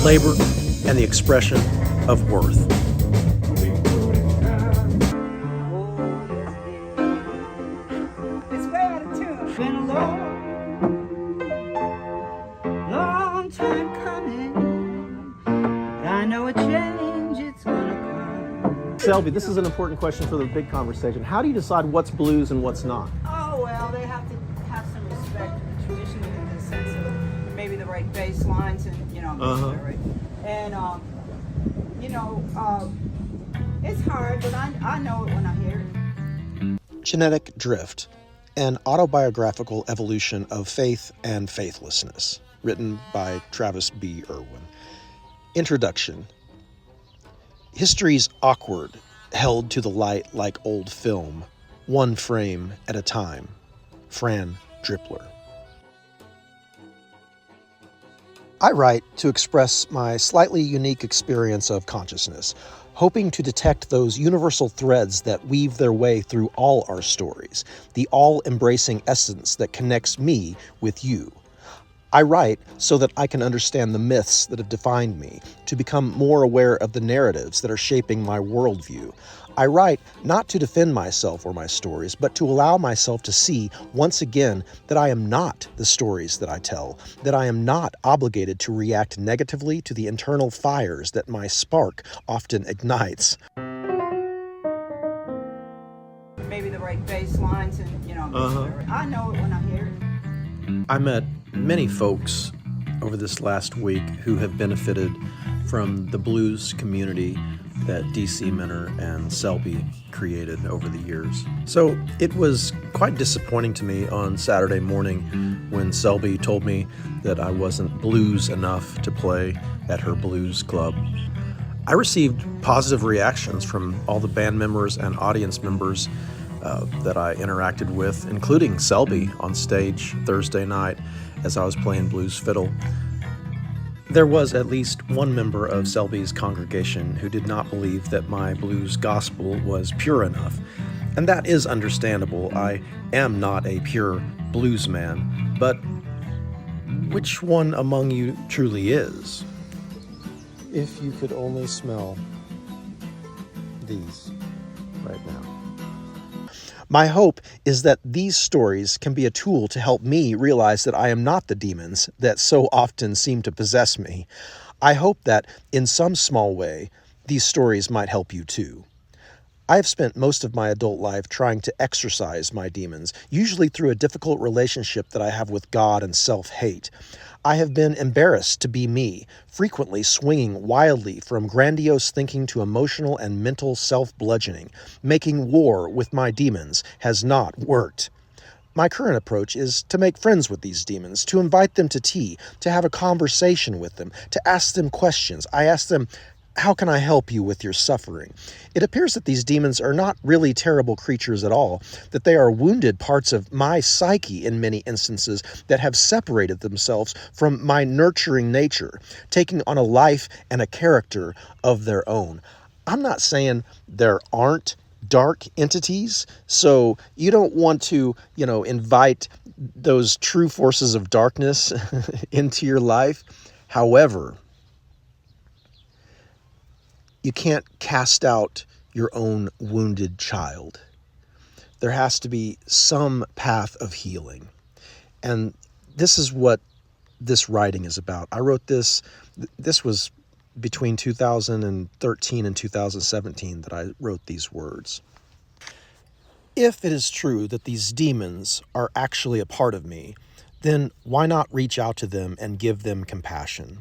labor, and the expression of worth. It's way out of tune. Been a long time coming. I know a change it's gonna come. Selby, this is an important question for the big conversation. How do you decide what's blues and what's not? Oh, well, they have to have some respect for the tradition in the sense of maybe the right bass lines and, right? And, it's hard, but I know it when I hear it. Genetic Drift, an autobiographical evolution of faith and faithlessness, written by Travis B. Irwin. Introduction. History's awkward, held to the light like old film, one frame at a time. Fran Dripler. I write to express my slightly unique experience of consciousness, hoping to detect those universal threads that weave their way through all our stories, the all-embracing essence that connects me with you. I write so that I can understand the myths that have defined me, to become more aware of the narratives that are shaping my worldview. I write not to defend myself or my stories, but to allow myself to see once again that I am not the stories that I tell, that I am not obligated to react negatively to the internal fires that my spark often ignites. Maybe the right bass lines and, I know it when I hear it. I met many folks over this last week who have benefited from the blues community that DC Minner and Selby created over the years. So it was quite disappointing to me on Saturday morning when Selby told me that I wasn't blues enough to play at her blues club. I received positive reactions from all the band members and audience members that I interacted with, including Selby on stage Thursday night as I was playing blues fiddle. There was at least one member of Selby's congregation who did not believe that my blues gospel was pure enough, and that is understandable. I am not a pure blues man, but which one among you truly is? If you could only smell these right now. My hope is that these stories can be a tool to help me realize that I am not the demons that so often seem to possess me. I hope that, in some small way, these stories might help you too. I have spent most of my adult life trying to exorcise my demons, usually through a difficult relationship that I have with God and self-hate. I have been embarrassed to be me, frequently swinging wildly from grandiose thinking to emotional and mental self-bludgeoning. Making war with my demons has not worked. My current approach is to make friends with these demons, to invite them to tea, to have a conversation with them, to ask them questions. I ask them, how can I help you with your suffering? It appears that these demons are not really terrible creatures at all, that they are wounded parts of my psyche in many instances that have separated themselves from my nurturing nature, taking on a life and a character of their own. I'm not saying there aren't dark entities, so you don't want to, invite those true forces of darkness into your life. However, you can't cast out your own wounded child. There has to be some path of healing. And this is what this writing is about. I wrote this was between 2013 and 2017 that I wrote these words. If it is true that these demons are actually a part of me, then why not reach out to them and give them compassion?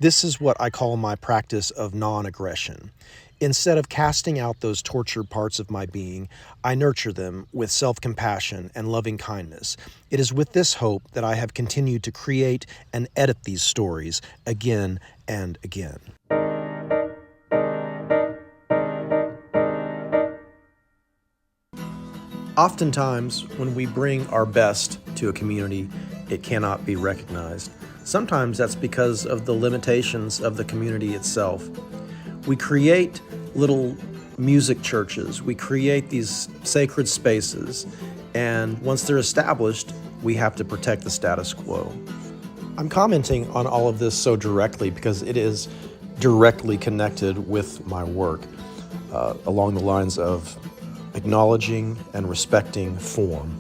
This is what I call my practice of non-aggression. Instead of casting out those tortured parts of my being, I nurture them with self-compassion and loving kindness. It is with this hope that I have continued to create and edit these stories again and again. Oftentimes, when we bring our best to a community, it cannot be recognized. Sometimes that's because of the limitations of the community itself. We create little music churches, we create these sacred spaces, and once they're established, we have to protect the status quo. I'm commenting on all of this so directly because it is directly connected with my work along the lines of acknowledging and respecting form.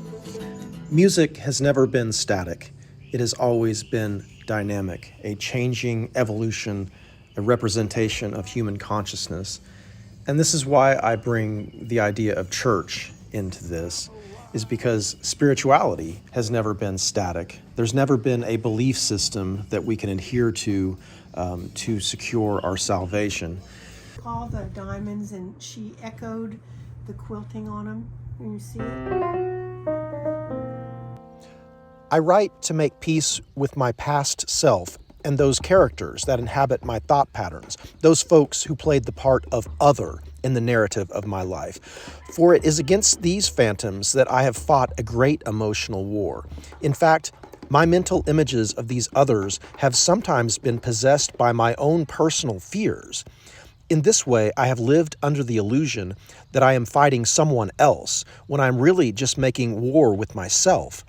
Music has never been static. It has always been dynamic, a changing evolution, a representation of human consciousness. And this is why I bring the idea of church into this, is because spirituality has never been static. There's never been a belief system that we can adhere to secure our salvation. All the diamonds, and she echoed the quilting on them. Can you see it? I write to make peace with my past self and those characters that inhabit my thought patterns, those folks who played the part of other in the narrative of my life. For it is against these phantoms that I have fought a great emotional war. In fact, my mental images of these others have sometimes been possessed by my own personal fears. In this way, I have lived under the illusion that I am fighting someone else when I'm really just making war with myself.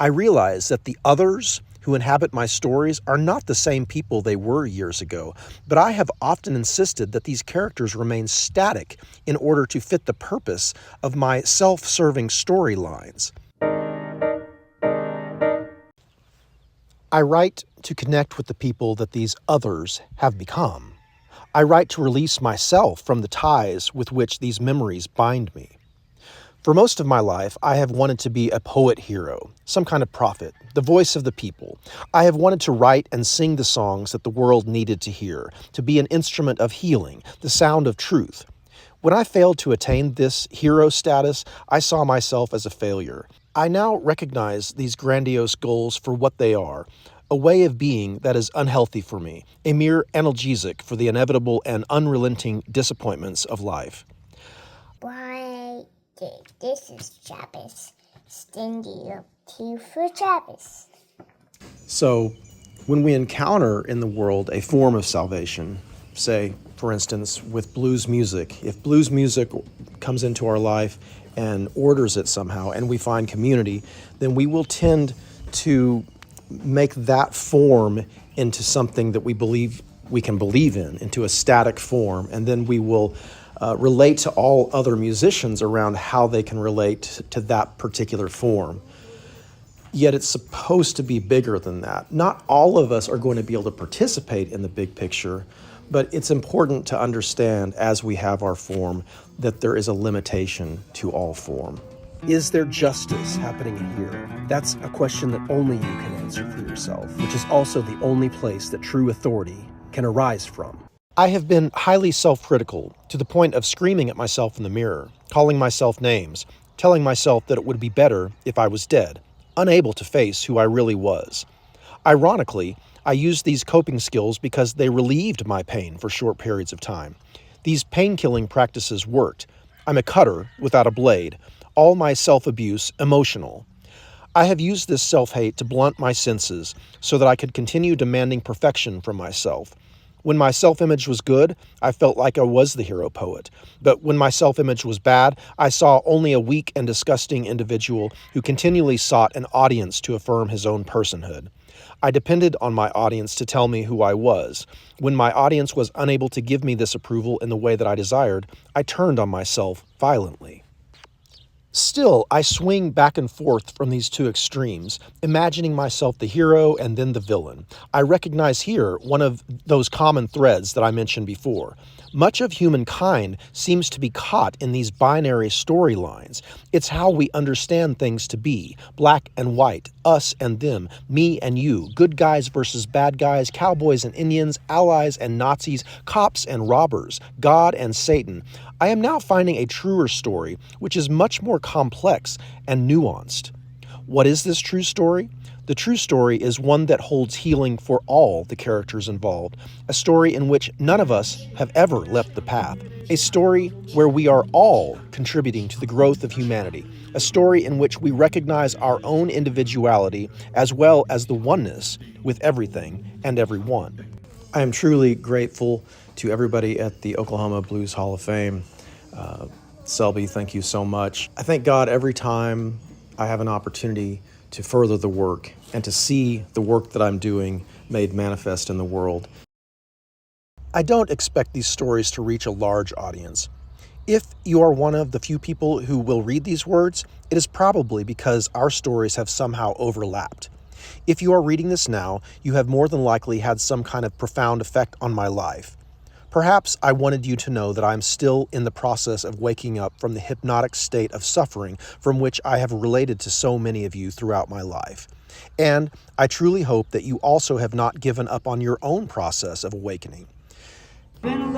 I realize that the others who inhabit my stories are not the same people they were years ago, but I have often insisted that these characters remain static in order to fit the purpose of my self-serving storylines. I write to connect with the people that these others have become. I write to release myself from the ties with which these memories bind me. For most of my life, I have wanted to be a poet hero, some kind of prophet, the voice of the people. I have wanted to write and sing the songs that the world needed to hear, to be an instrument of healing, the sound of truth. When I failed to attain this hero status, I saw myself as a failure. I now recognize these grandiose goals for what they are, a way of being that is unhealthy for me, a mere analgesic for the inevitable and unrelenting disappointments of life. Why, this is Travis. Stingy up to you for Travis. So, when we encounter in the world a form of salvation, say, for instance, with blues music, if blues music comes into our life and orders it somehow, and we find community, then we will tend to make that form into something that we believe we can believe in, into a static form, and then we will relate to all other musicians around how they can relate to that particular form. Yet it's supposed to be bigger than that. Not all of us are going to be able to participate in the big picture, but it's important to understand as we have our form that there is a limitation to all form. Is there justice happening here? That's a question that only you can answer for yourself, which is also the only place that true authority can arise from. I have been highly self-critical, to the point of screaming at myself in the mirror, calling myself names, telling myself that it would be better if I was dead, unable to face who I really was. Ironically, I used these coping skills because they relieved my pain for short periods of time. These pain-killing practices worked. I'm a cutter without a blade, all my self-abuse emotional. I have used this self-hate to blunt my senses so that I could continue demanding perfection from myself. When my self-image was good, I felt like I was the hero poet. But when my self-image was bad, I saw only a weak and disgusting individual who continually sought an audience to affirm his own personhood. I depended on my audience to tell me who I was. When my audience was unable to give me this approval in the way that I desired, I turned on myself violently. Still, I swing back and forth from these two extremes, imagining myself the hero and then the villain. I recognize here one of those common threads that I mentioned before. Much of humankind seems to be caught in these binary storylines. It's how we understand things to be, black and white, us and them, me and you, good guys versus bad guys, cowboys and Indians, allies and Nazis, cops and robbers, God and Satan. I am now finding a truer story, which is much more complex and nuanced. What is this true story? The true story is one that holds healing for all the characters involved, a story in which none of us have ever left the path, a story where we are all contributing to the growth of humanity, a story in which we recognize our own individuality as well as the oneness with everything and everyone. I am truly grateful to everybody at the Oklahoma Blues Hall of Fame. Selby, thank you so much. I thank God every time I have an opportunity to further the work and to see the work that I'm doing made manifest in the world. I don't expect these stories to reach a large audience. If you are one of the few people who will read these words, it is probably because our stories have somehow overlapped. If you are reading this now, you have more than likely had some kind of profound effect on my life. Perhaps I wanted you to know that I am still in the process of waking up from the hypnotic state of suffering from which I have related to so many of you throughout my life. And I truly hope that you also have not given up on your own process of awakening. Been a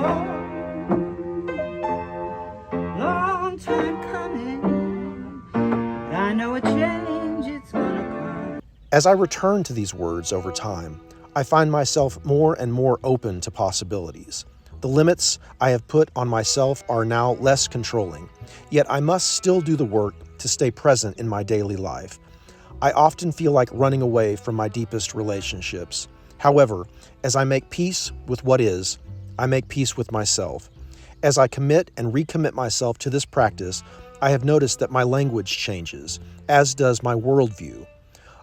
long time coming. I know a change it's gonna come. As I return to these words over time, I find myself more and more open to possibilities. The limits I have put on myself are now less controlling, yet I must still do the work to stay present in my daily life. I often feel like running away from my deepest relationships. However, as I make peace with what is, I make peace with myself. As I commit and recommit myself to this practice, I have noticed that my language changes, as does my worldview.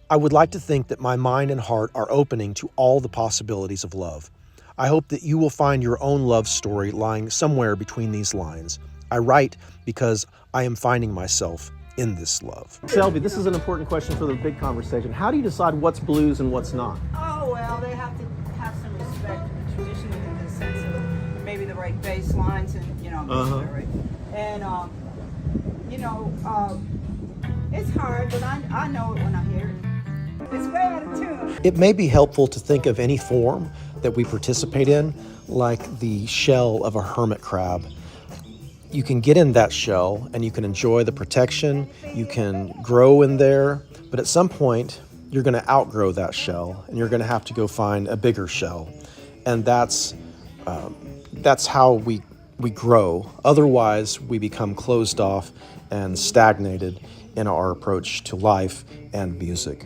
I would like to think that my mind and heart are opening to all the possibilities of love. I hope that you will find your own love story lying somewhere between these lines. I write because I am finding myself in this love. Selby, this is an important question for the big conversation. How do you decide what's blues and what's not? Oh, well, they have to have some respect for the tradition in the sense of maybe the right bass lines and, right? And, it's hard, but I know it when I hear it. It's way out of tune. It may be helpful to think of any form that we participate in like the shell of a hermit crab. You can get in that shell and you can enjoy the protection, you can grow in there, but at some point you're going to outgrow that shell and you're going to have to go find a bigger shell. And that's how we grow. Otherwise, we become closed off and stagnated in our approach to life and music.